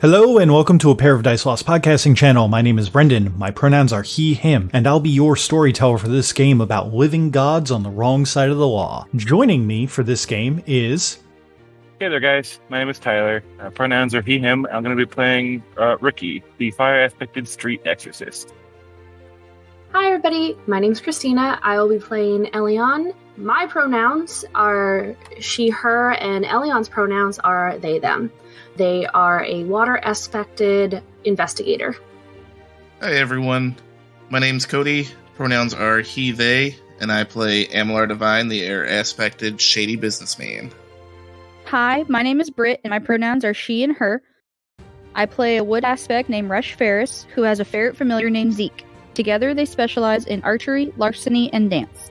Hello and welcome to A Pair of Dice Lost podcasting channel. My name is Brendan. My pronouns are he, him, and I'll be your storyteller for this game about living gods on the wrong side of the law. Joining me for this game is... Hey there, guys. My name is Tyler. Pronouns are he, him. I'm going to be playing Riki, the fire-aspected street exorcist. Hi, everybody. My name's Christina. I will be playing Ellion. My pronouns are she, her, and Ellion's pronouns are they, them. They are a water-aspected investigator. Hi, everyone. My name's Cody. Pronouns are he, they, and I play Devine, the air-aspected shady businessman. Hi, my name is Britt, and my pronouns are she and her. I play a wood aspect named Fairus, who has a ferret familiar named Zeke. Together, they specialize in archery, larceny, and dance.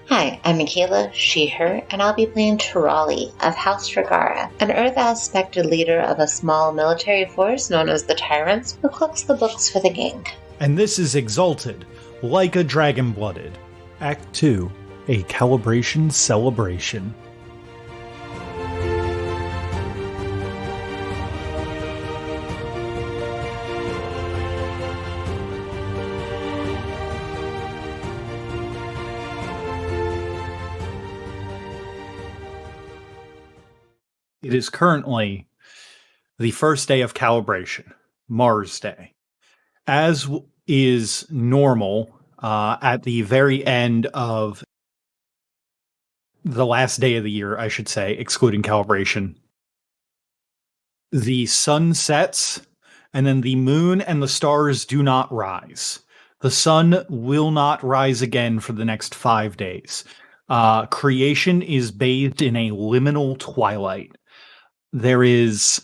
Hi, I'm Michaela, she, her, and I'll be playing Tirali of House Regara, an Earth-aspected leader of a small military force known as the Tyrants, who cooks the books for the gang. And this is Exalted, like a dragon-blooded. Act 2, a calibration celebration. It is currently the first day of calibration, Mars Day. As is normal, at the very end of the last day of the year, I should say, excluding calibration, the sun sets, and then the moon and the stars do not rise. The sun will not rise again for the next 5 days. Creation is bathed in a liminal twilight. There is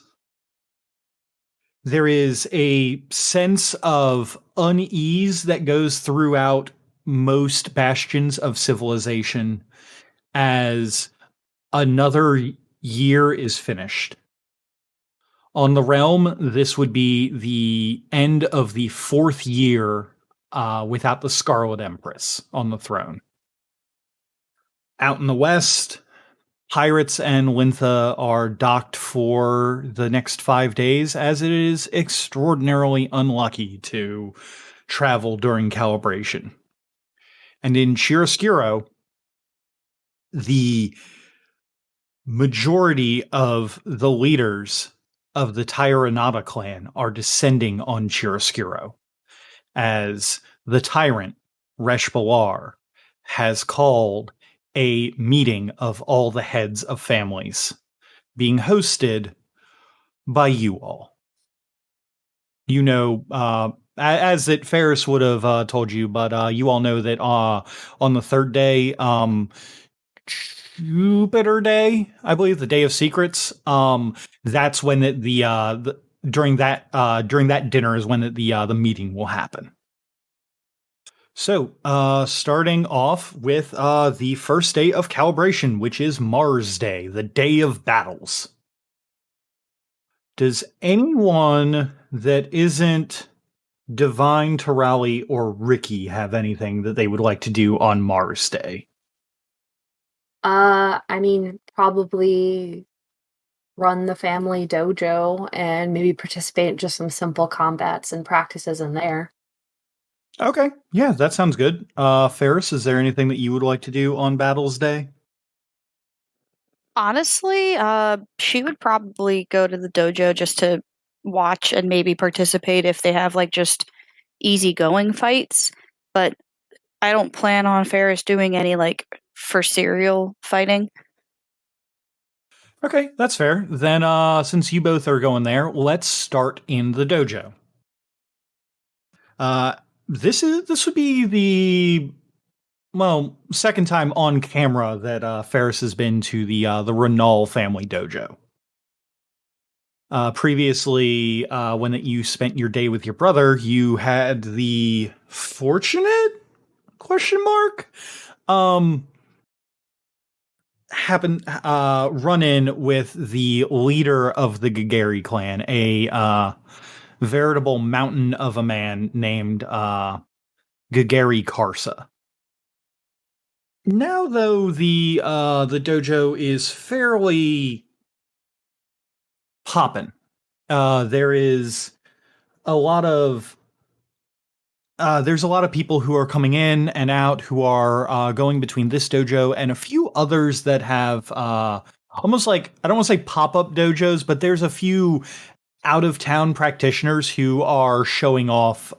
a sense of unease that goes throughout most bastions of civilization as another year is finished. On the realm, this would be the end of the 4th year without the Scarlet Empress on the throne. Out in the west, Pirates and Lintha are docked for the next 5 days, as it is extraordinarily unlucky to travel during calibration. And in Chiaroscuro, the majority of the leaders of the Tyranata clan are descending on Chiaroscuro, as the tyrant, Reshbalar, has called a meeting of all the heads of families, being hosted by you all. You know, as that Ferris would have told you, but you all know that on the 3rd day, Jupiter Day, I believe, the Day of Secrets, that's when during that dinner is when the meeting will happen. So, starting off with the first day of calibration, which is Mars Day, the Day of Battles. Does anyone that isn't Devine, Tirali, or Riki have anything that they would like to do on Mars Day? Probably run the family dojo and maybe participate in just some simple combats and practices in there. Okay, yeah, that sounds good. Ferris, is there anything that you would like to do on Battles Day? Honestly, she would probably go to the dojo just to watch and maybe participate if they have just easygoing fights. But I don't plan on Ferris doing any for serial fighting. Okay, that's fair. Then, since you both are going there, let's start in the dojo. This would be the second time on camera that Ferris has been to the Renal family dojo. Previously, when you spent your day with your brother, you had the fortunate run in with the leader of the Gagari clan, a veritable mountain of a man named Gagari Karsa. Now, though, the dojo is fairly poppin'. There is a lot of there's a lot of people who are coming in and out who are going between this dojo and a few others that have almost like, I don't want to say pop-up dojos, but there's a few out-of-town practitioners who are showing off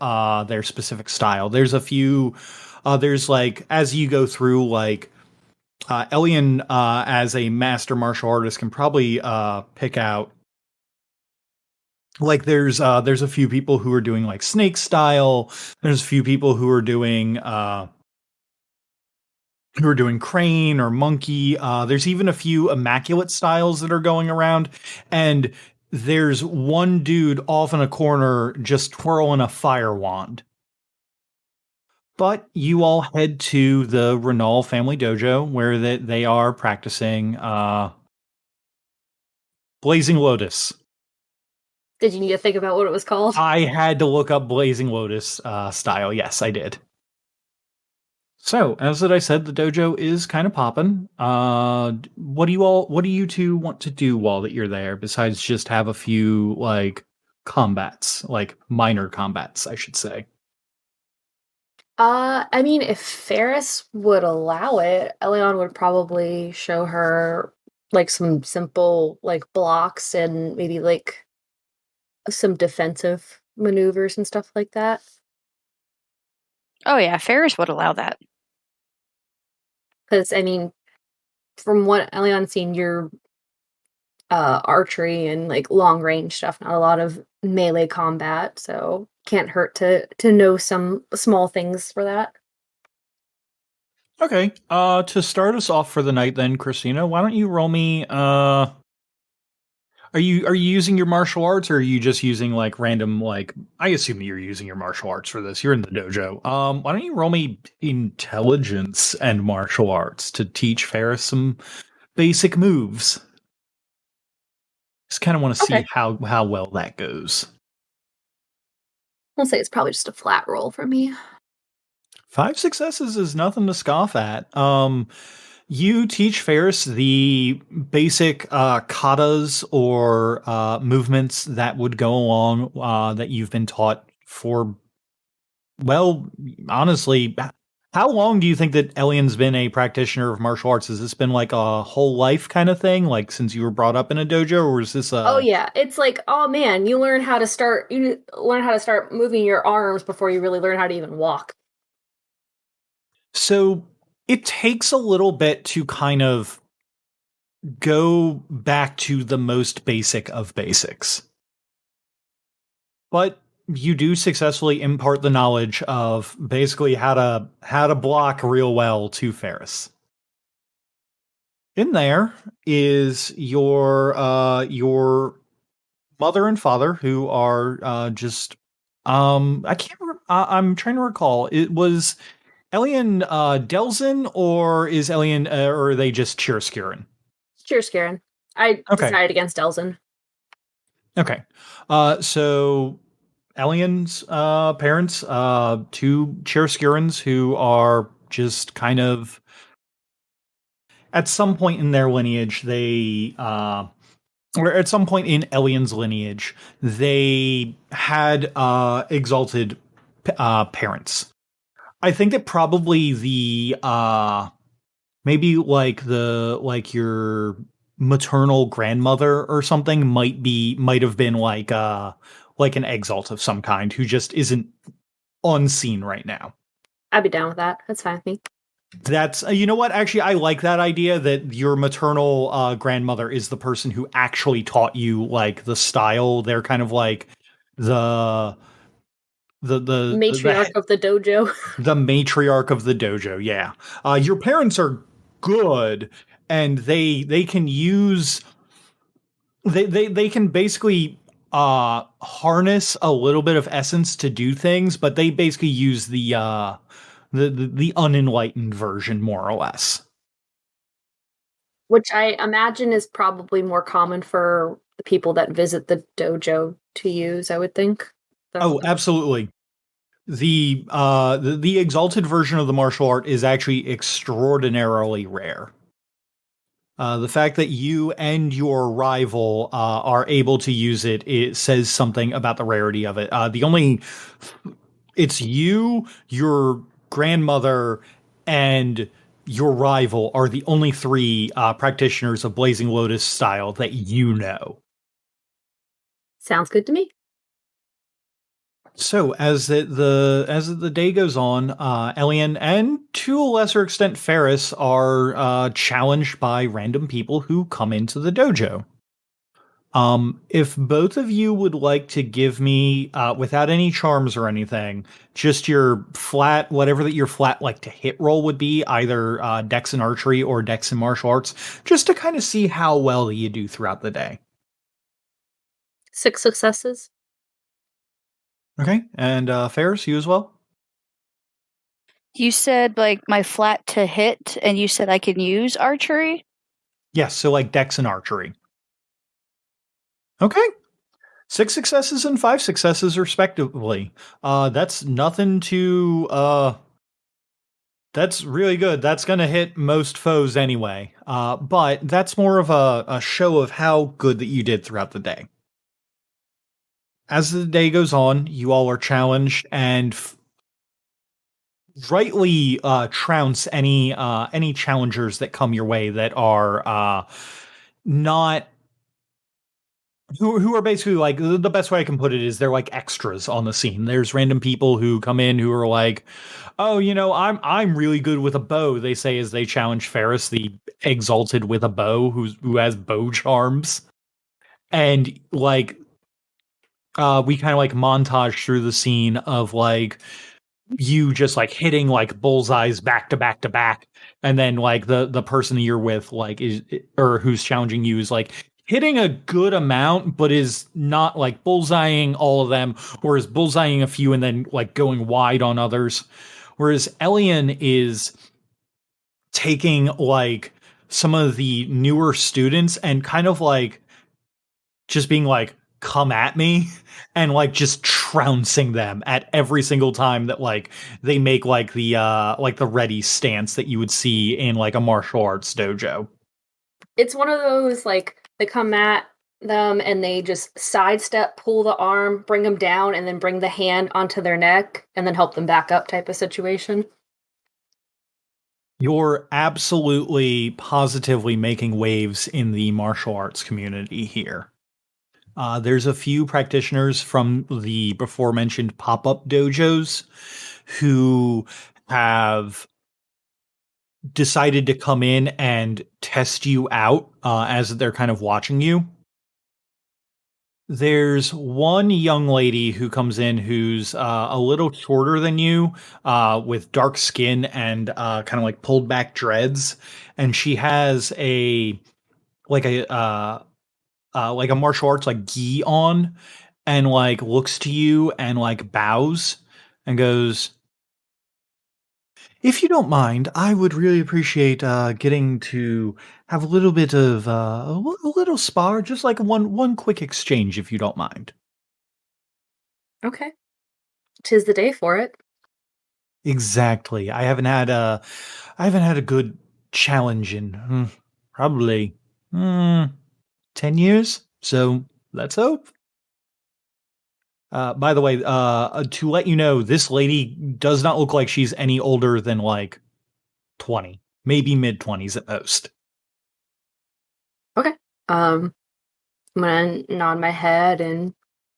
their specific style. There's a few, there's like, as you go through, like, Ellion as a master martial artist can probably pick out, like, there's a few people who are doing like snake style. There's a few people who are doing crane or monkey. There's even a few immaculate styles that are going around, and there's one dude off in a corner just twirling a fire wand. But you all head to the Renal family dojo where they are practicing Blazing Lotus. Did you need to think about what it was called? I had to look up Blazing Lotus style. Yes, I did. So, as I said, the dojo is kind of popping. What do you two want to do while that you're there, besides just have a few, like, combats, like minor combats, I should say? I mean, if Ferris would allow it, Ellion would probably show her like some simple like blocks and maybe like some defensive maneuvers and stuff like that. Oh yeah, Ferris would allow that. Because I mean, from what Ellion's seen, your archery and like long range stuff, not a lot of melee combat, so can't hurt to know some small things for that. Okay. To start us off for the night, then, Christina, why don't you roll me? Are you using your martial arts, or are you just using like random, like, I assume you're using your martial arts for this. You're in the dojo. Why don't you roll me intelligence and martial arts to teach Ferris some basic moves? Just kind of want to see how well that goes. I'll say it's probably just a flat roll for me. 5 successes is nothing to scoff at. You teach Ferris the basic katas or movements that would go along that you've been taught for, well, honestly, how long do you think that Ellion's been a practitioner of martial arts? Has this been like a whole life kind of thing, like since you were brought up in a dojo, or is this a... Oh yeah, it's like, oh man, you learn how to start moving your arms before you really learn how to even walk. So it takes a little bit to kind of go back to the most basic of basics. But you do successfully impart the knowledge of basically how to block real well to Ferris. In there is your mother and father, who are just I'm trying to recall. It was Ellion Delzin, or is Ellion, or are they just Chiaroscurin? Chiaroscurin. I decided against Delzin. Okay. So Ellion's parents, two Chiaroscurins who are just kind of, at some point in their lineage, they or at some point in Ellion's lineage, they had exalted parents. I think that probably the maybe like your maternal grandmother or something might have been like an exalt of some kind who just isn't on scene right now. I'd be down with that. That's fine with me. That's you know what? Actually, I like that idea that your maternal grandmother is the person who actually taught you like the style. They're kind of like the matriarch of the dojo. The matriarch of the dojo, yeah. Your parents are good, and they can use they can basically harness a little bit of essence to do things, but they basically use the unenlightened version, more or less. Which I imagine is probably more common for the people that visit the dojo to use, I would think. So. Oh, absolutely. The exalted version of the martial art is actually extraordinarily rare. The fact that you and your rival are able to use it says something about the rarity of it. It's you, your grandmother, and your rival are the only three practitioners of Blazing Lotus style that you know. Sounds good to me. So as the day goes on, Ellion and to a lesser extent Fairus are challenged by random people who come into the dojo. If both of you would like to give me, without any charms or anything, just your flat, whatever that your flat like to hit roll would be, either Dex in archery or Dex in martial arts, just to kind of see how well you do throughout the day. 6 successes. Okay, and Fairus, you as well? You said like my flat to hit, and you said I can use archery? Yes, so like Dex and archery. Okay. 6 successes and 5 successes, respectively. That's nothing to. That's really good. That's going to hit most foes anyway. But that's more of a show of how good that you did throughout the day. As the day goes on, you all are challenged and rightly trounce any challengers that come your way that are not. Who are basically like, the best way I can put it is they're like extras on the scene. There's random people who come in who are like, oh, I'm really good with a bow, they say as they challenge Fairus, the Exalted with a bow, who has bow charms. And like we kind of like montage through the scene of like you just like hitting like bullseyes back to back to back, and then like the person you're with like is, or who's challenging you, is like hitting a good amount but is not like bullseyeing all of them, or is bullseyeing a few and then like going wide on others, whereas Ellion is taking like some of the newer students and kind of like just being like, come at me, and like just trouncing them at every single time that like they make like the ready stance that you would see in like a martial arts dojo. It's one of those like they come at them and they just sidestep, pull the arm, bring them down, and then bring the hand onto their neck and then help them back up type of situation. You're absolutely positively making waves in the martial arts community here. There's a few practitioners from the before mentioned pop-up dojos who have decided to come in and test you out as they're kind of watching you. There's one young lady who comes in who's a little shorter than you, with dark skin and kind of like pulled back dreads, and she has a martial arts like gi on, and like looks to you and like bows and goes, if you don't mind, I would really appreciate getting to have a little bit of a little spar, just like one quick exchange, if you don't mind. Okay. 'Tis the day for it. Exactly. I haven't had a good challenge in probably 10 years. So let's hope. By the way, to let you know, this lady does not look like she's any older than like 20, maybe mid-20s at most. Okay. I'm gonna nod my head and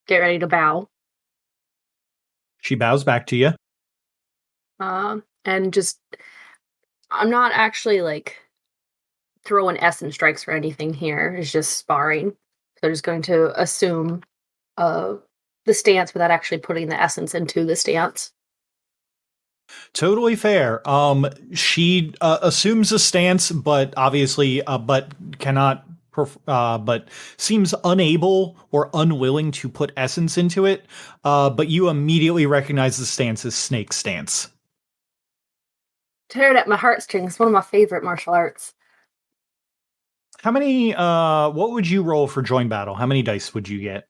get ready to bow. She bows back to you. And just, I'm not actually like throwing essence strikes or anything here. It's just sparring. So I'm just going to assume the stance without actually putting the essence into the stance. Totally fair. She assumes a stance, but obviously, but cannot, but seems unable or unwilling to put essence into it. But you immediately recognize the stance as snake stance. Tear it at my heartstrings. One of my favorite martial arts. How many? What would you roll for join battle? How many dice would you get?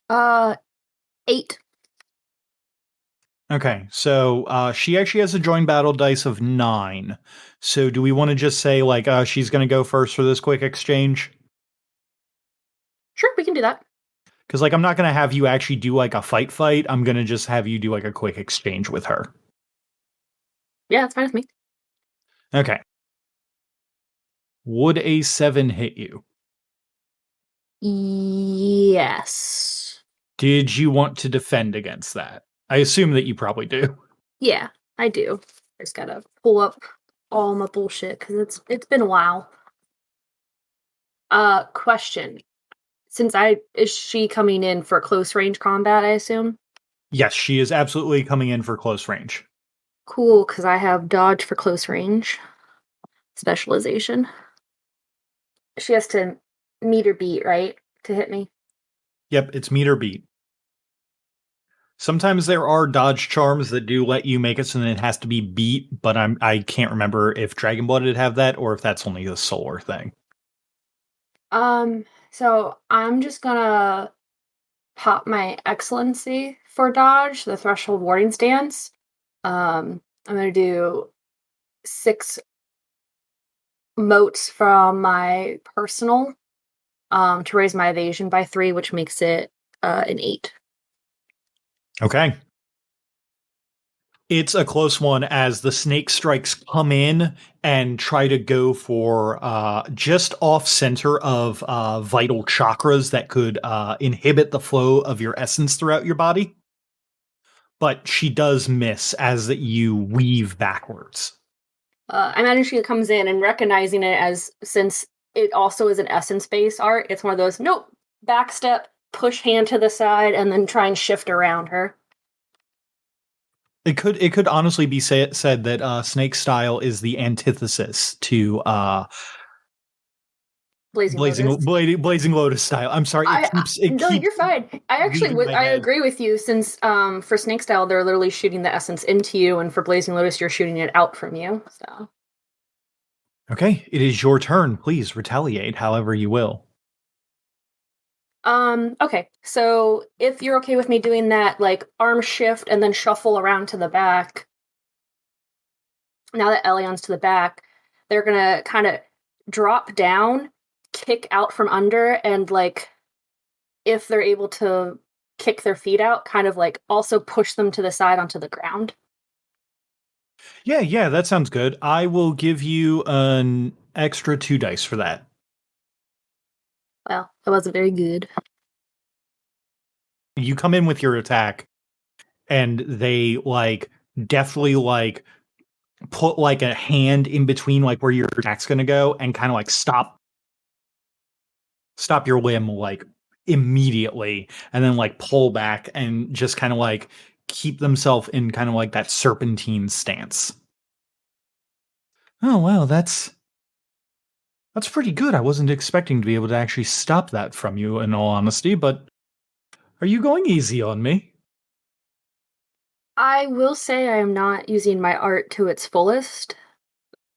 8. Okay, so she actually has a join battle dice of 9. So do we want to just say, like, she's going to go first for this quick exchange? Sure, we can do that. Because, like, I'm not going to have you actually do, like, a fight. I'm going to just have you do, like, a quick exchange with her. Yeah, that's fine with me. Okay. Would a 7 hit you? Yes. Did you want to defend against that? I assume that you probably do. Yeah, I do. I just gotta pull up all my bullshit because it's been a while. Question. Is she coming in for close range combat, I assume? Yes, she is absolutely coming in for close range. Cool, because I have dodge for close range. Specialization. She has to meet or beat, right? To hit me? Yep, it's meet or beat. Sometimes there are dodge charms that do let you make it so that it has to be beat, but I can't remember if Dragon Blooded have that or if that's only a solar thing. So I'm just gonna pop my excellency for dodge, the threshold warding stance. I'm gonna do 6 motes from my personal to raise my evasion by 3, which makes it an 8. Okay. It's a close one as the snake strikes come in and try to go for just off center of vital chakras that could inhibit the flow of your essence throughout your body. But she does miss as you weave backwards. I imagine she comes in and recognizing it as, since it also is an essence-based art, it's one of those, nope, back step, push hand to the side, and then try and shift around her. It could honestly be said that Snake Style is the antithesis to Blazing Lotus Style. I'm sorry. You're fine. I agree with you, since for Snake Style they're literally shooting the essence into you, and for Blazing Lotus you're shooting it out from you. So. Okay, it is your turn. Please retaliate however you will. Okay, so if you're okay with me doing that, like, arm shift and then shuffle around to the back, now that Ellion's to the back, they're gonna kind of drop down, kick out from under, and, like, if they're able to kick their feet out, kind of, like, also push them to the side onto the ground. Yeah, that sounds good. I will give you an extra 2 dice for that. Well, that wasn't very good. You come in with your attack, and they, like, definitely, like, put, like, a hand in between, like, where your attack's gonna go, and kind of, like, stop your limb, like, immediately, and then, like, pull back and just kind of, like, keep themselves in kind of, like, that serpentine stance. Oh, wow, that's pretty good. I wasn't expecting to be able to actually stop that from you, in all honesty, but are you going easy on me? I will say I am not using my art to its fullest,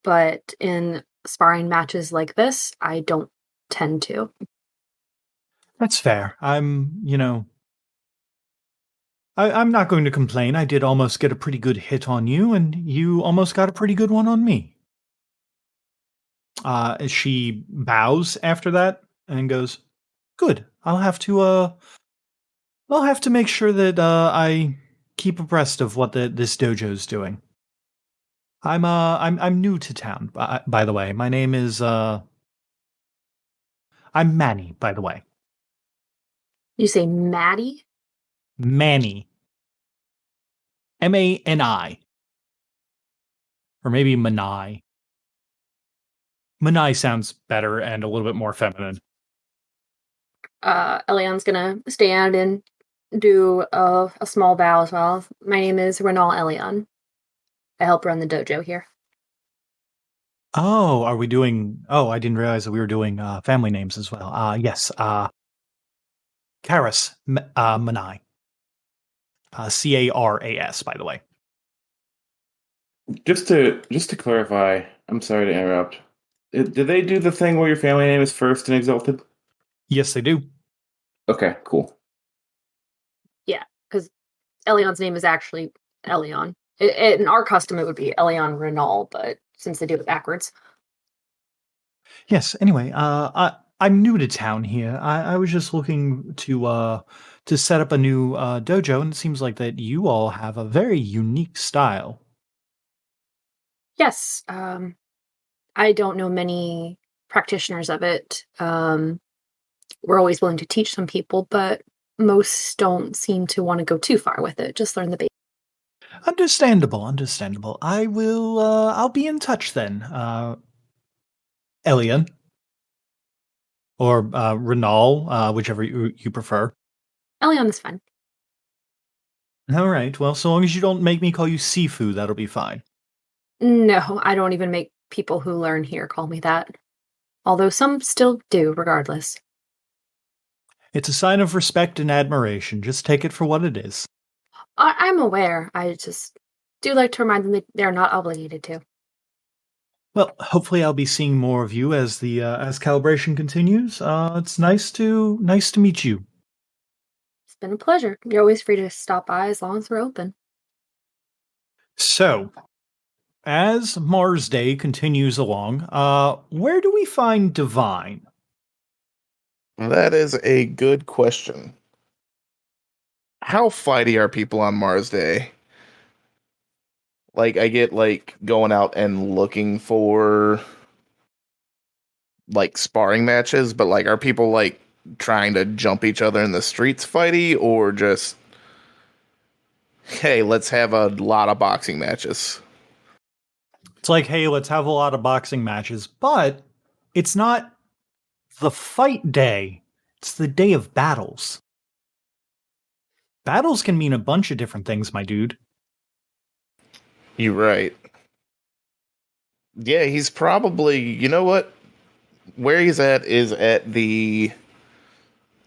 but in sparring matches like this, I don't tend to. That's fair. I'm not going to complain. I did almost get a pretty good hit on you, and you almost got a pretty good one on me. She bows after that and goes, "Good. I'll have to make sure that I keep abreast of what this dojo's doing. I'm new to town, by the way. My name is I'm Manny, by the way. You say Maddie? Manny. Mani. Or maybe Manai. Manai sounds better and a little bit more feminine. Ellion's gonna stand and do a small bow as well. My name is Renal Ellion. I help run the dojo here. Oh, are we doing... Oh, I didn't realize that we were doing family names as well. Yes. Karas Manai. Caras, by the way. Just to clarify, I'm sorry to interrupt. Did they do the thing where your family name is first in Exalted? Yes, they do. Okay, cool. Yeah, because Ellion's name is actually Ellion. In our custom, it would be Ellion Renal, but since they do it backwards. Yes. Anyway, I'm new to town here. I was just looking to set up a new dojo, and it seems like that you all have a very unique style. Yes, I don't know many practitioners of it. We're always willing to teach some people, but most don't seem to want to go too far with it. Just learn the basics. Understandable. I'll be in touch then. Elian or Renal, whichever you prefer. Ellion is fine. All right. Well, so long as you don't make me call you Sifu, that'll be fine. No, I don't even make people who learn here call me that. Although some still do, regardless. It's a sign of respect and admiration. Just take it for what it is. I'm aware. I just do like to remind them that they're not obligated to. Well, hopefully I'll be seeing more of you as the as calibration continues. It's nice to meet you. It's been a pleasure. You're always free to stop by as long as we're open. So, as Mars Day continues along, where do we find Devine? That is a good question. How fighty are people on Mars Day? Like, I get, like, going out and looking for, like, sparring matches, but, like, are people, like, trying to jump each other in the streets fighty, or just, hey, let's have a lot of boxing matches? It's like, hey, let's have a lot of boxing matches, but it's not the fight day. It's the day of battles. Battles can mean a bunch of different things, my dude. You're right. Yeah, he's probably, you know what? Where he's at is at the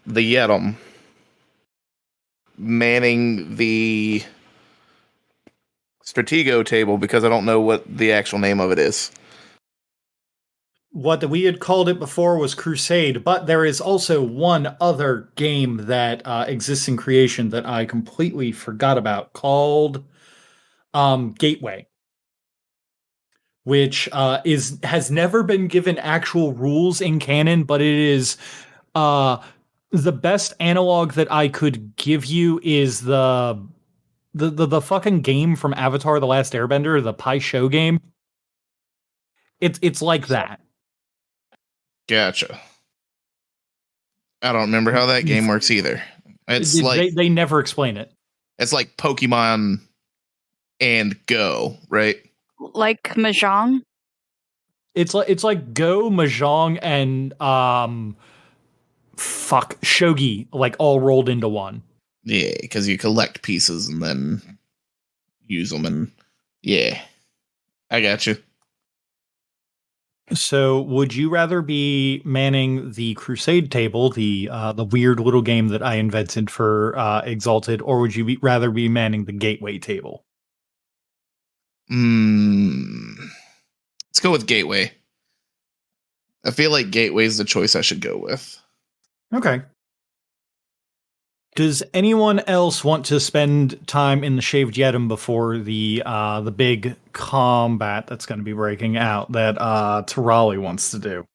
Yedem, manning the Stratego table, because I don't know what the actual name of it is. What we had called it before was Crusade, but there is also one other game that exists in creation that I completely forgot about called Gateway, which has never been given actual rules in canon, but it is the best analog that I could give you is the fucking game from Avatar: The Last Airbender, the Pai Sho game. It's like that. Gotcha. I don't remember how that game works either. It's like they never explain it. It's like Pokemon and Go, right? Like Mahjong? It's like Go, Mahjong, and Shogi, like all rolled into one. Yeah, because you collect pieces and then use them, and yeah, I got you. So, would you rather be manning the Crusade table, the weird little game that I invented for Exalted, or would you rather be manning the Gateway table? Let's go with Gateway. I feel like Gateway is the choice I should go with. Okay. Does anyone else want to spend time in the Shaved Yedem before the big combat that's going to be breaking out that Tirali wants to do?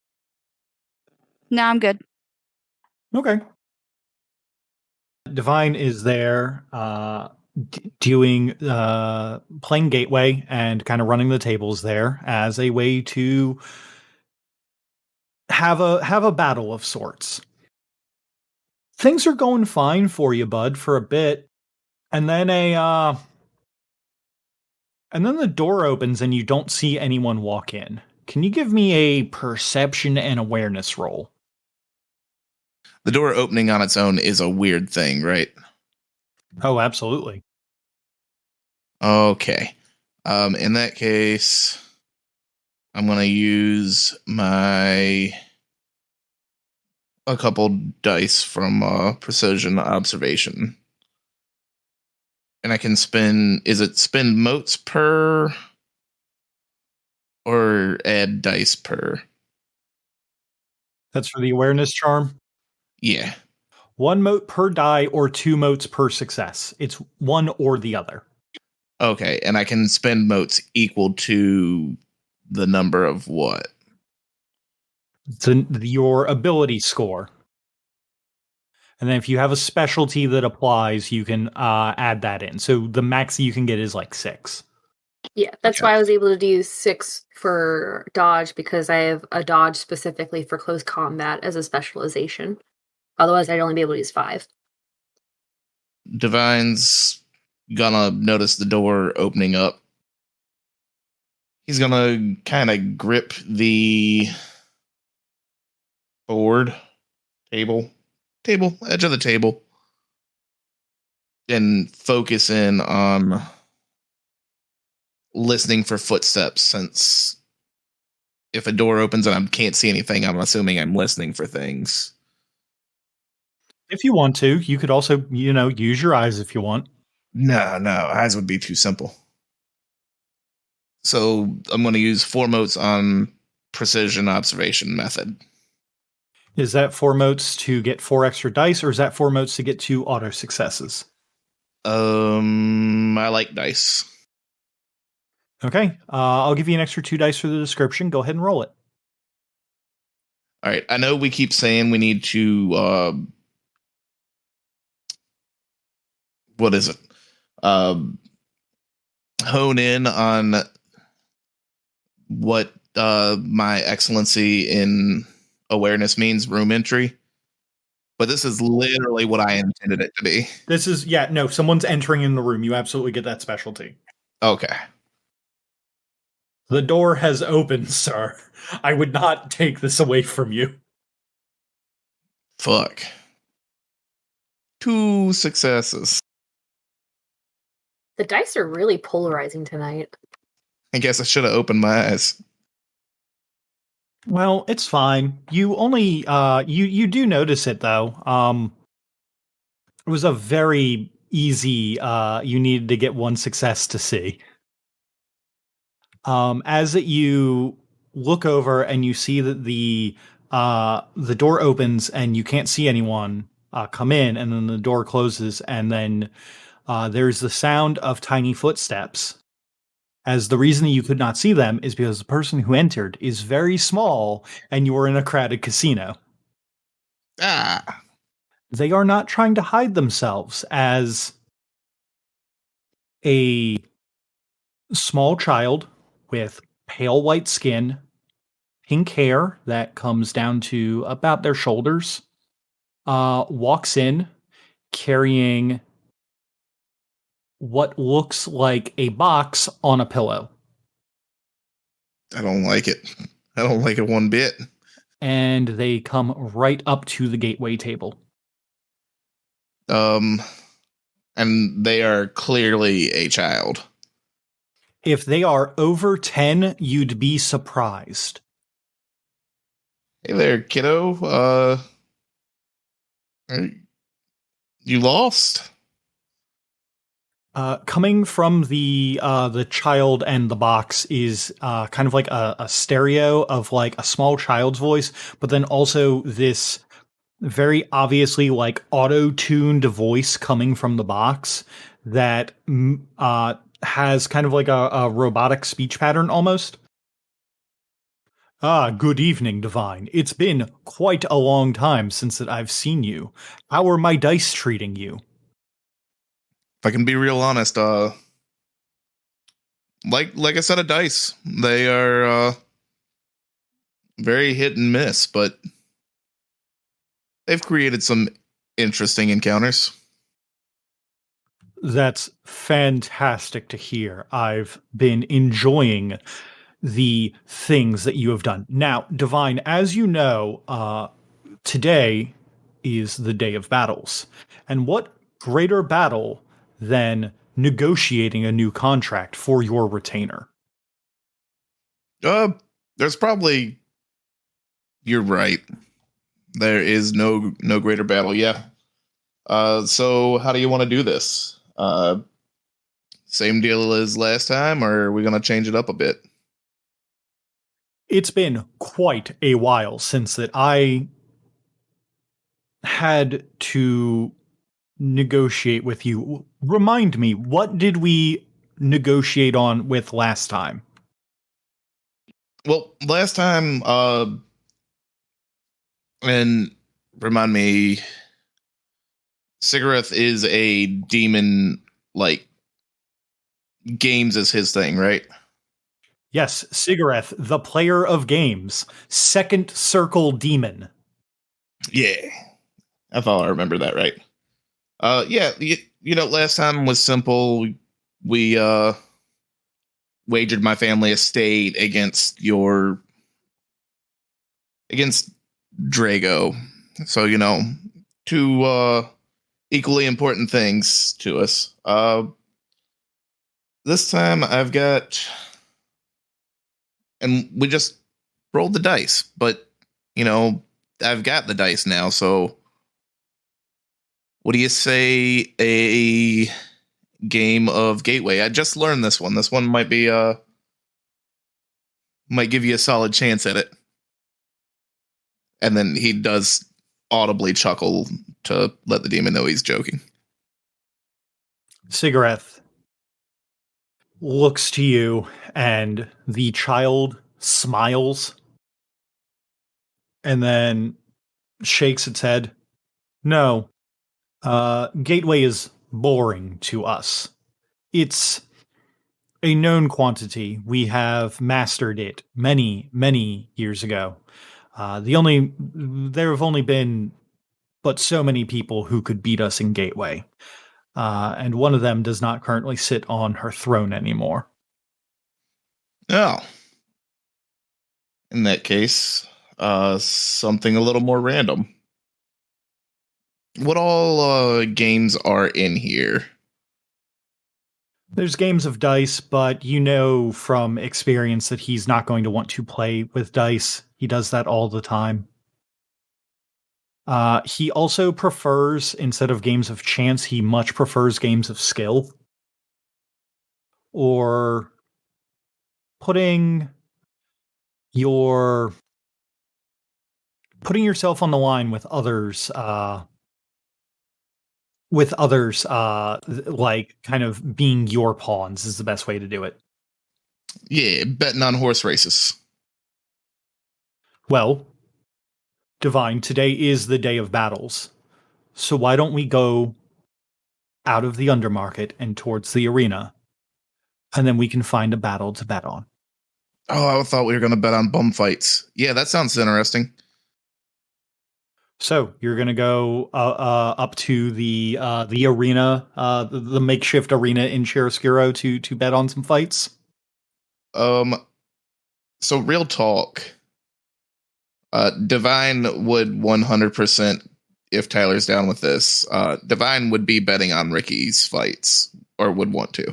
No, I'm good. Okay. Devine is there doing playing Gateway and kind of running the tables there as a way to have a battle of sorts. Things are going fine for you, bud, for a bit. And then the door opens and you don't see anyone walk in. Can you give me a perception and awareness roll? The door opening on its own is a weird thing, right? Oh, absolutely. Okay. In that case, I'm going to use a couple dice from Precision Observation. And I can spend motes per or add dice per? That's for the awareness charm? Yeah. 1 mote per die or 2 motes per success. It's one or the other. Okay, and I can spend motes equal to the number of what? So your ability score. And then if you have a specialty that applies, you can add that in. So the max you can get is like 6. Yeah, that's Okay. why I was able to do 6 for dodge, because I have a dodge specifically for close combat as a specialization. Otherwise, I'd only be able to use 5. Devine's gonna notice the door opening up. He's gonna kind of grip the board, edge of the table, and focus in on listening for footsteps, since if a door opens and I can't see anything, I'm assuming I'm listening for things. If you want to, you could also, use your eyes if you want. No, eyes would be too simple. So I'm going to use 4 motes on precision observation method. Is that 4 motes to get 4 extra dice, or is that 4 motes to get 2 auto successes? I like dice. Okay, I'll give you an extra 2 dice for the description. Go ahead and roll it. All right, I know we keep saying we need to what is it? Hone in on what my excellency in awareness means, room entry. But this is literally what I intended it to be. This is, someone's entering in the room. You absolutely get that specialty. Okay. The door has opened, sir. I would not take this away from you. Fuck. 2 successes. The dice are really polarizing tonight. I guess I should have opened my eyes. Well, it's fine. You only you do notice it though. It was a very easy you needed to get 1 success to see. As you look over and you see that the door opens and you can't see anyone come in, and then the door closes, and then there's the sound of tiny footsteps. As the reason you could not see them is because the person who entered is very small and you are in a crowded casino. Ah. They are not trying to hide themselves as a small child with pale white skin, pink hair that comes down to about their shoulders, walks in carrying what looks like a box on a pillow. I don't like it. I don't like it one bit. And they come right up to the gateway table. And they are clearly a child. If they are over 10, you'd be surprised. Hey there, kiddo. You lost? Coming from the child and the box is kind of like a stereo of like a small child's voice, but then also this very obviously like auto-tuned voice coming from the box that has kind of like a robotic speech pattern almost. Good evening, Devine. It's been quite a long time since that I've seen you. How are my dice treating you? If I can be real honest, like a set of dice, they are very hit and miss, but they've created some interesting encounters. That's fantastic to hear. I've been enjoying the things that you have done. Now, Devine, as you know, today is the day of battles. And what greater battle than negotiating a new contract for your retainer? There's probably... You're right. There is no greater battle, yeah. So how do you want to do this? Same deal as last time, or are we going to change it up a bit? It's been quite a while since that I had to negotiate with you. Remind me, what did we negotiate on with last time? Well, last time, and remind me, Sigareth is a demon, like, games is his thing, right? Yes, Sigareth, the player of games, second circle demon. Yeah. I thought I remember that right. Yeah, last time was simple. We wagered my family estate against Drago. So, two equally important things to us. This time I've got, and we just rolled the dice, but I've got the dice now, so what do you say a game of Gateway? I just learned this one. This one might give you a solid chance at it. And then he does audibly chuckle to let the demon know he's joking. Sigareth looks to you, and the child smiles and then shakes its head. No, Gateway is boring to us. It's a known quantity. We have mastered it many, many years ago. There have only been but so many people who could beat us in Gateway. And one of them does not currently sit on her throne anymore. Oh. In that case, something a little more random. What all games are in here? There's games of dice, but you know from experience that he's not going to want to play with dice. He does that all the time. He also prefers, instead of games of chance, he much prefers games of skill. Or putting yourself on the line with others, like kind of being your pawns is the best way to do it. Yeah, betting on horse races. Well, Devine, today is the day of battles. So why don't we go out of the undermarket and towards the arena, and then we can find a battle to bet on. Oh, I thought we were going to bet on bum fights. Yeah, that sounds interesting. So you're going to go up to the arena, the makeshift arena in Chiaroscuro to bet on some fights? So real talk. Devine would 100%, if Tyler's down with this, Devine would be betting on Riki's fights, or would want to.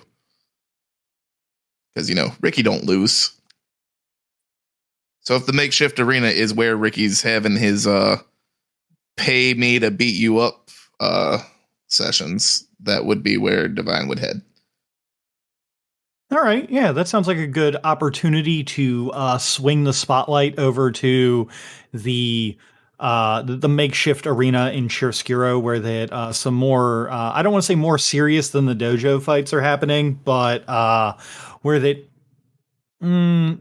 Because, Riki don't lose. So if the makeshift arena is where Riki's having his pay me to beat you up sessions, that would be where Devine would head. All right, yeah, that sounds like a good opportunity to swing the spotlight over to the makeshift arena in Chiaroscuro, where that some more I don't want to say more serious than the dojo fights are happening, but where that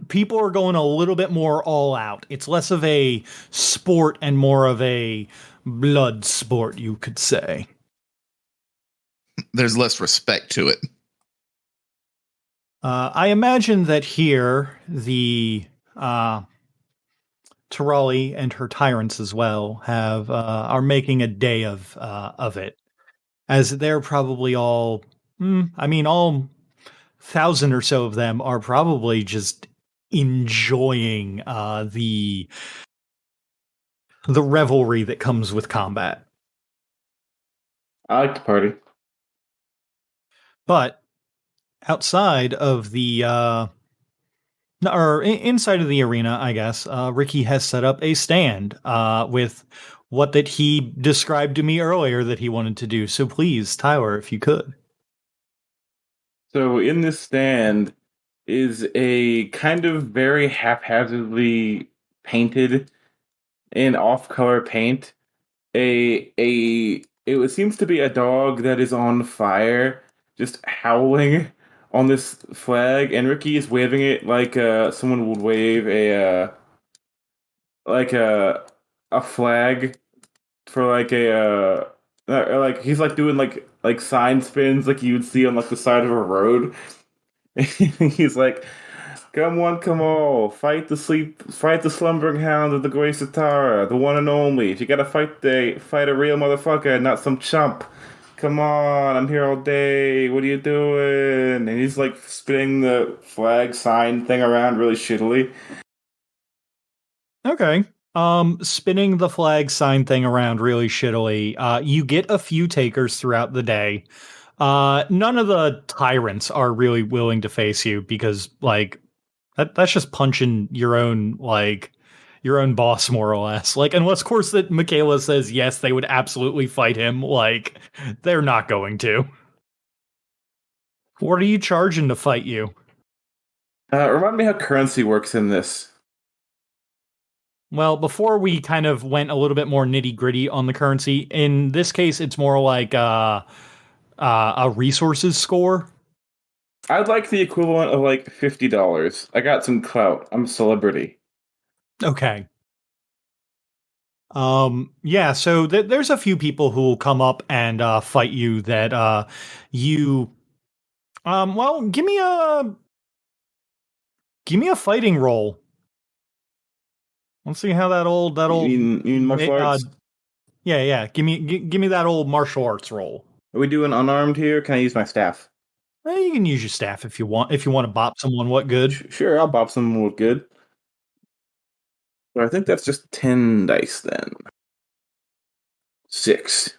people are going a little bit more all out. It's less of a sport and more of a blood sport, you could say. There's less respect to it. I imagine that here the Tirali and her tyrants as well are making a day of it, as they're probably all 1,000 or so of them are probably just enjoying the revelry that comes with combat. I like to party. But outside of the inside of the arena, I guess, Riki has set up a stand with what that he described to me earlier that he wanted to do. So please, Tyler, if you could. So in this stand is a kind of very haphazardly painted in off-color paint. It seems to be a dog that is on fire, just howling on this flag, and Riki is waving it like someone would wave like a flag for like like he's like doing like sign spins like you would see on like the side of a road. He's like, "Come on, come all, fight the slumbering hound of the Grey Satara, the one and only. If you gotta fight a real motherfucker, not some chump. Come on, I'm here all day. What are you doing?" And he's like spinning the flag sign thing around really shittily. Okay. Spinning the flag sign thing around really shittily. You get a few takers throughout the day. None of the tyrants are really willing to face you because, like, that's just punching your own boss, more or less. Like, unless, of course, that Michaela says yes, they would absolutely fight him. Like, they're not going to. What are you charging to fight you? Remind me how currency works in this. Well, before we kind of went a little bit more nitty gritty on the currency, in this case, it's more like a resources score. I'd like the equivalent of like $50. I got some clout. I'm a celebrity. Okay. Yeah, so there's a few people who will come up and fight you that you well, give me a fighting roll. Let's see how that old You mean martial arts? Yeah. Give me that old martial arts roll. Are we doing unarmed here? Can I use my staff? Well, you can use your staff if you want. If you want to bop someone, what good? Sure, I'll bop someone with good. But I think that's just 10 dice then. 6.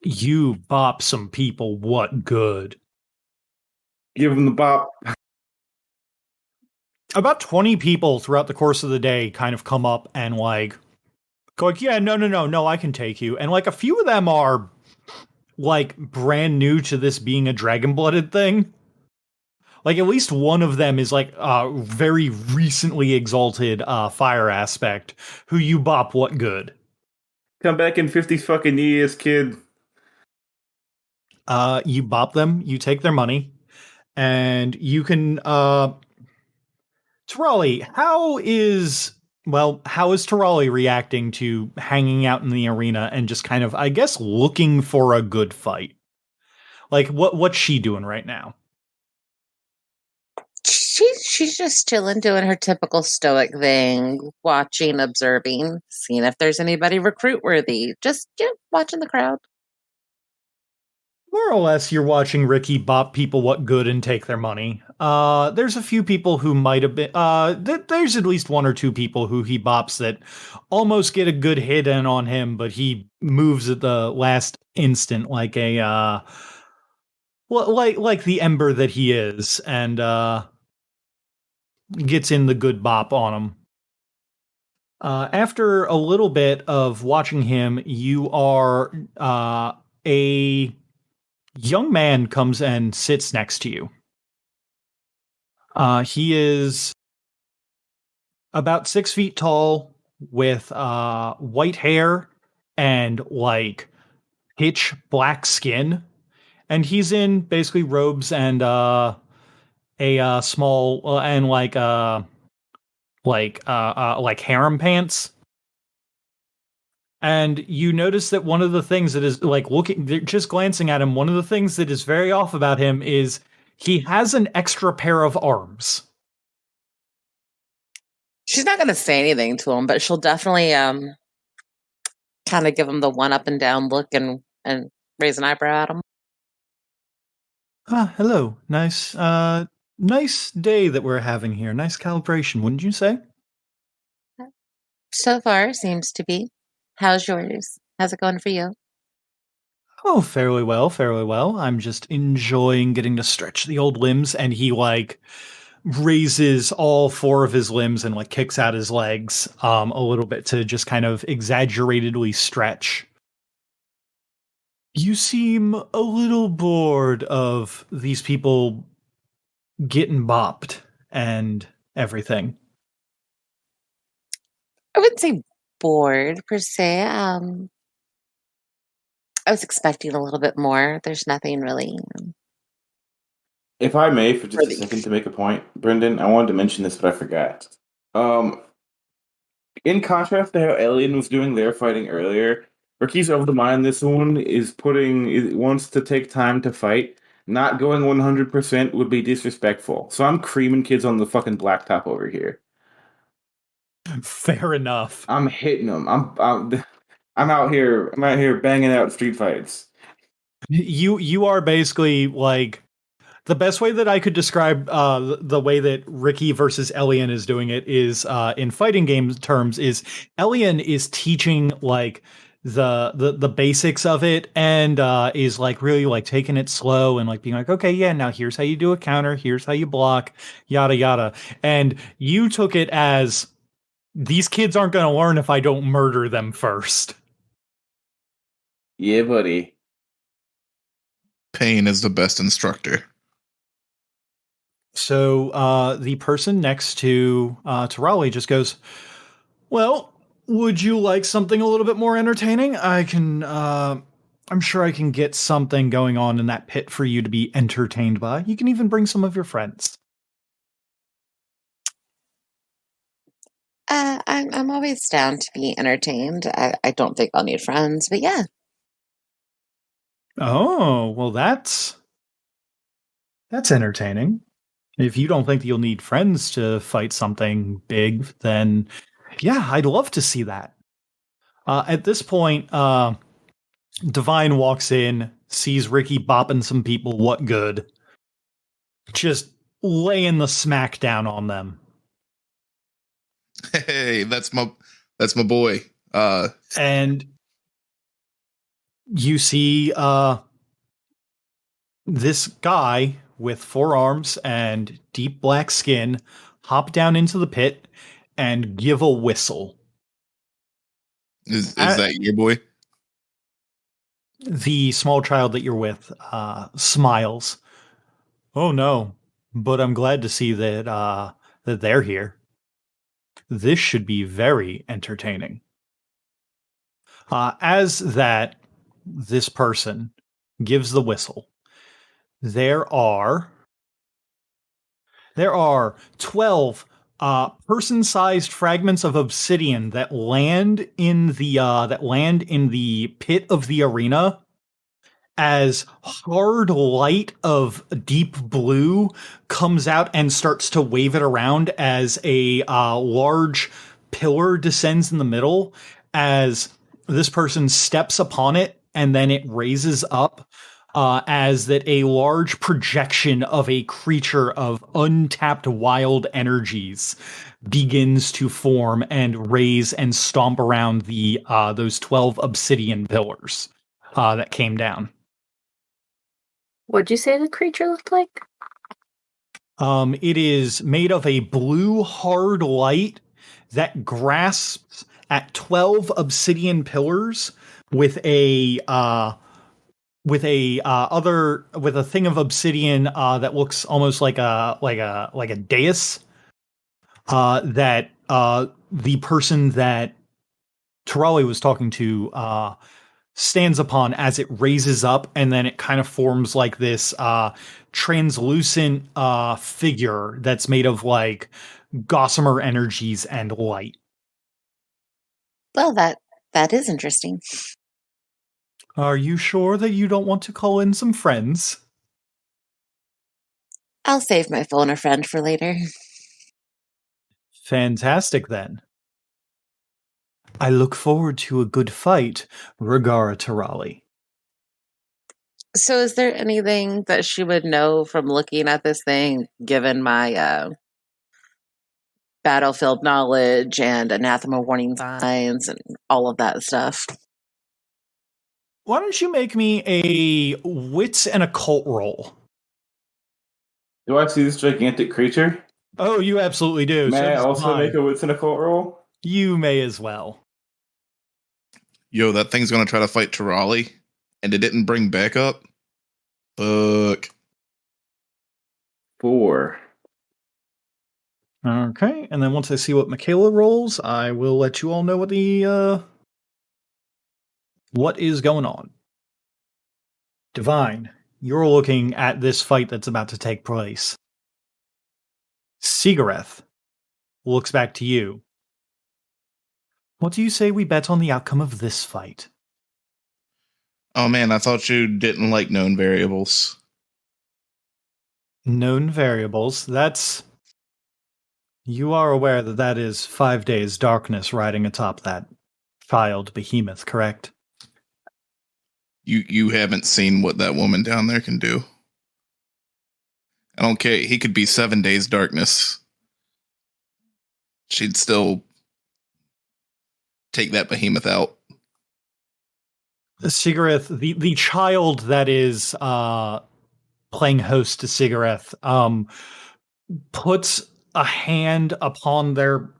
You bop some people, what good? Give them the bop. About 20 people throughout the course of the day kind of come up and go like, yeah, no, I can take you. And like a few of them are like brand new to this being a dragon-blooded thing. Like at least one of them is like very recently exalted fire aspect who you bop what good. Come back in 50 fucking years, kid. You bop them, you take their money, and you can Tirali, how is Tirali reacting to hanging out in the arena and just kind of, I guess, looking for a good fight? Like, what's she doing right now? She's just chilling, doing her typical stoic thing, watching, observing, seeing if there's anybody recruit worthy. Just watching the crowd. More or less, you're watching Riki bop people what good and take their money. There's a few people who might have been. There's at least one or two people who he bops that almost get a good hit in on him, but he moves at the last instant like a like the ember that he is, and gets in the good bop on him. After a little bit of watching him, you are a young man comes and sits next to you. He is about 6 feet tall with white hair and like pitch black skin. And he's in basically robes and a small and like harem pants. And you notice that one of the things that is like just glancing at him, one of the things that is very off about him is he has an extra pair of arms. She's not going to say anything to him, but she'll definitely kind of give him the one up and down look and raise an eyebrow at him. Hello. Nice day that we're having here. Nice calibration, wouldn't you say? So far, seems to be. How's yours? How's it going for you? Oh, fairly well. I'm just enjoying getting to stretch the old limbs, and he like raises all 4 of his limbs and like kicks out his legs a little bit to just kind of exaggeratedly stretch. You seem a little bored of these people getting bopped and everything. I wouldn't say bored per se. I was expecting a little bit more. There's nothing really If I may, for just a Really? second to make a point, Brendan, I wanted to mention this, but I forgot. Um, in contrast to how Ellion was doing their fighting earlier, Riki's of the mind this one wants to take time to fight. Not going 100% would be disrespectful. So I'm creaming kids on the fucking blacktop over here. Fair enough. I'm hitting them. I'm out here. I'm out here banging out street fights. You are basically like the best way that I could describe the way that Riki versus Ellion is doing it is in fighting game terms is Ellion is teaching like the basics of it and is like really like taking it slow and like being like, okay, yeah, now here's how you do a counter, here's how you block, yada yada. And you took it as these kids aren't going to learn if I don't murder them first. Yeah, buddy. Pain is the best instructor. So the person next to Tirali just goes, well, would you like something a little bit more entertaining? I'm sure I can get something going on in that pit for you to be entertained by. You can even bring some of your friends. I'm always down to be entertained. I don't think I'll need friends, but yeah. Oh, well, that's entertaining. If you don't think you'll need friends to fight something big, then yeah, I'd love to see that. At this point, Devine walks in, sees Riki bopping some people. What good? Just laying the smack down on them. Hey, that's my boy. And you see this guy with 4 arms and deep black skin hop down into the pit and give a whistle. Is that your boy? The small child that you're with smiles. Oh no, but I'm glad to see that they're here. This should be very entertaining. As this person gives the whistle, there are 12 person-sized fragments of obsidian that land in the pit of the arena as hard light of deep blue comes out and starts to wave it around as a large pillar descends in the middle as this person steps upon it, and then it raises up as that a large projection of a creature of untapped wild energies begins to form and raise and stomp around those 12 obsidian pillars that came down. What'd you say the creature looked like? It is made of a blue hard light that grasps at 12 obsidian pillars with a thing of obsidian that looks almost like a dais that the person that Tirali was talking to stands upon as it raises up, and then it kind of forms like this translucent figure that's made of like gossamer energies and light. Well, that is interesting. Are you sure that you don't want to call in some friends? I'll save my phone a friend for later. Fantastic, then. I look forward to a good fight, Regara Tirali. So is there anything that she would know from looking at this thing, given my battlefield knowledge and anathema warning signs and all of that stuff? Why don't you make me a wits and occult roll? Do I see this gigantic creature? Oh, you absolutely do. May I So also fine. make a wits and occult roll? You may as well. Yo, that thing's gonna try to fight Tirali, and it didn't bring backup. Fuck. 4. Okay, and then once I see what Michaela rolls, I will let you all know what is going on. Devine, you're looking at this fight that's about to take place. Sigareth looks back to you. What do you say we bet on the outcome of this fight? Oh man, I thought you didn't like known variables. Known variables, that's... You are aware that that is 5 days darkness riding atop that child behemoth, correct? You haven't seen what that woman down there can do. I don't care. He could be 7 days darkness. She'd still take that behemoth out. Sigareth, the child that is playing host to Sigareth, puts a hand upon their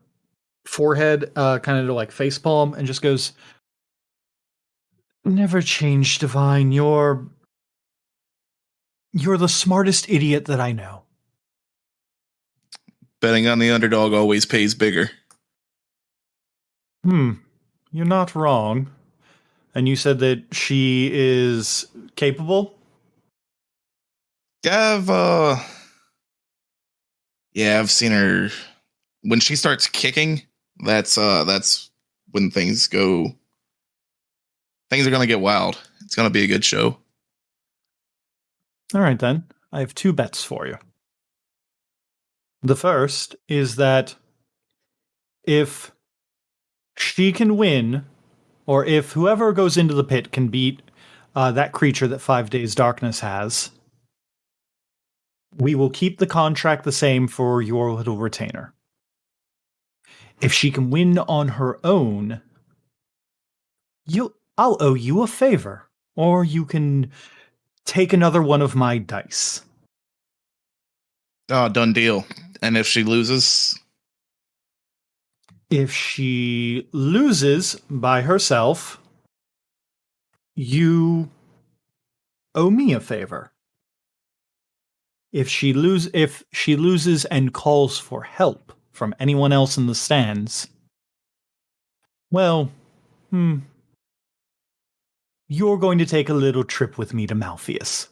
forehead, kind of like facepalm, and just goes, "Never change, Devine. You're the smartest idiot that I know." Betting on the underdog always pays bigger. You're not wrong. And you said that she is capable? Yeah, I've seen her. When she starts kicking, that's when things are gonna get wild. It's gonna be a good show. All right, then. I have 2 bets for you. The first is that if she can win, or if whoever goes into the pit can beat that creature that 5 days darkness has, we will keep the contract the same for your little retainer. If she can win on her own, I'll owe you a favor, or you can take another one of my dice. Oh, done deal. And if she loses? If she loses by herself, you owe me a favor. If she loses and calls for help from anyone else in the stands, well, you're going to take a little trip with me to Malpheus.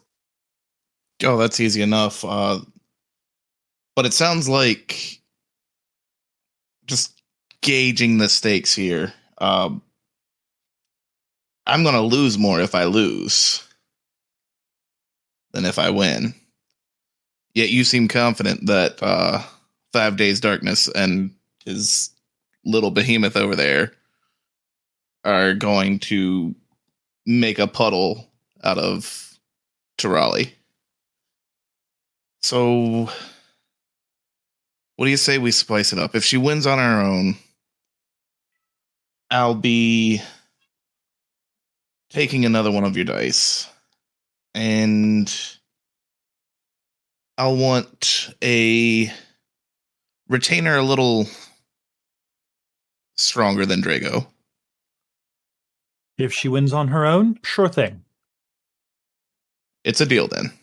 Oh, that's easy enough. But it sounds like, just gauging the stakes here, I'm going to lose more if I lose than if I win. Yet you seem confident that 5 days darkness and his little behemoth over there are going to make a puddle out of Tirali. So what do you say we spice it up? If she wins on her own, I'll be taking another one of your dice. And I'll want a retainer a little stronger than Drago. If she wins on her own, sure thing. It's a deal then.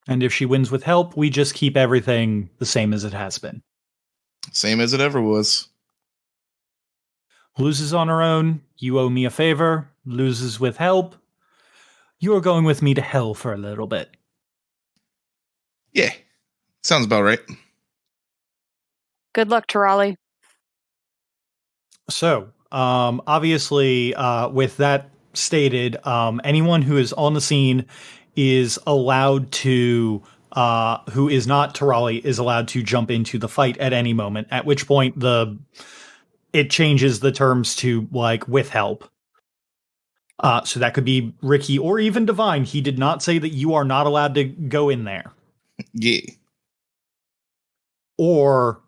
And if she wins with help, we just keep everything the same as it has been. Same as it ever was. Loses on her own, you owe me a favor. Loses with help, you're going with me to hell for a little bit. Yeah, sounds about right. Good luck, Tirali. So, obviously, with that stated, anyone who is on the scene is allowed to, who is not Tirali, is allowed to jump into the fight at any moment, at which point it changes the terms to, like, with help. So that could be Riki or even Devine. He did not say that you are not allowed to go in there. Yeah. Or,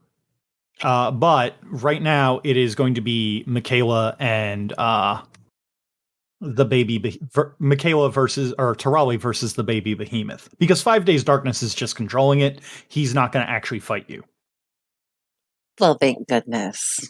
but right now it is going to be Michaela and the baby, Michaela versus, or Tirali versus the baby behemoth. Because 5 days darkness is just controlling it. He's not going to actually fight you. Well, thank goodness.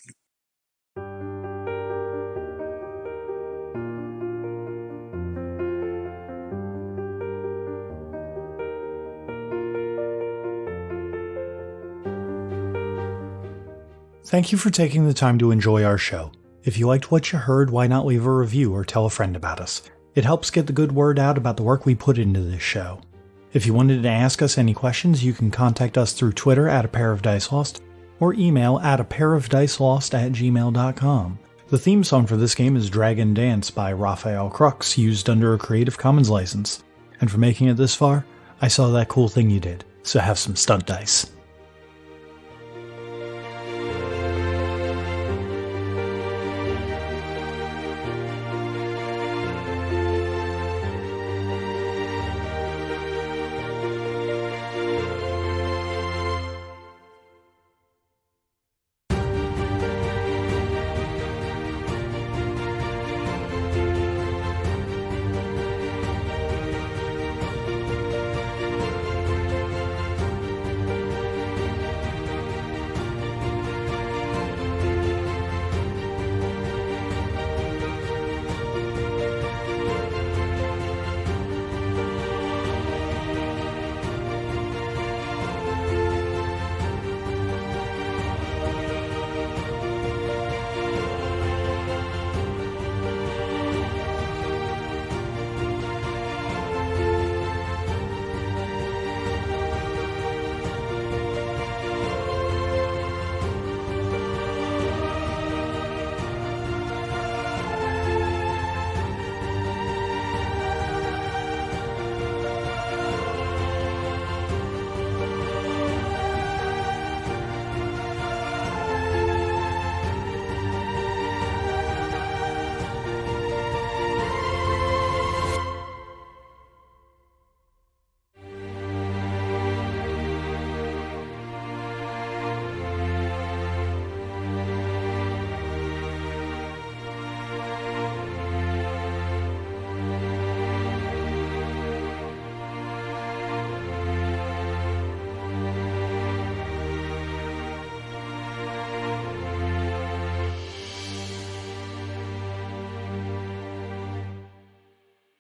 Thank you for taking the time to enjoy our show. If you liked what you heard, why not leave a review or tell a friend about us? It helps get the good word out about the work we put into this show. If you wanted to ask us any questions, you can contact us through Twitter at apairofdicelost or email at apairofdicelost@gmail.com. The theme song for this game is Dragon Dance by Raphael Crux, used under a Creative Commons license. And for making it this far, I saw that cool thing you did, so have some stunt dice.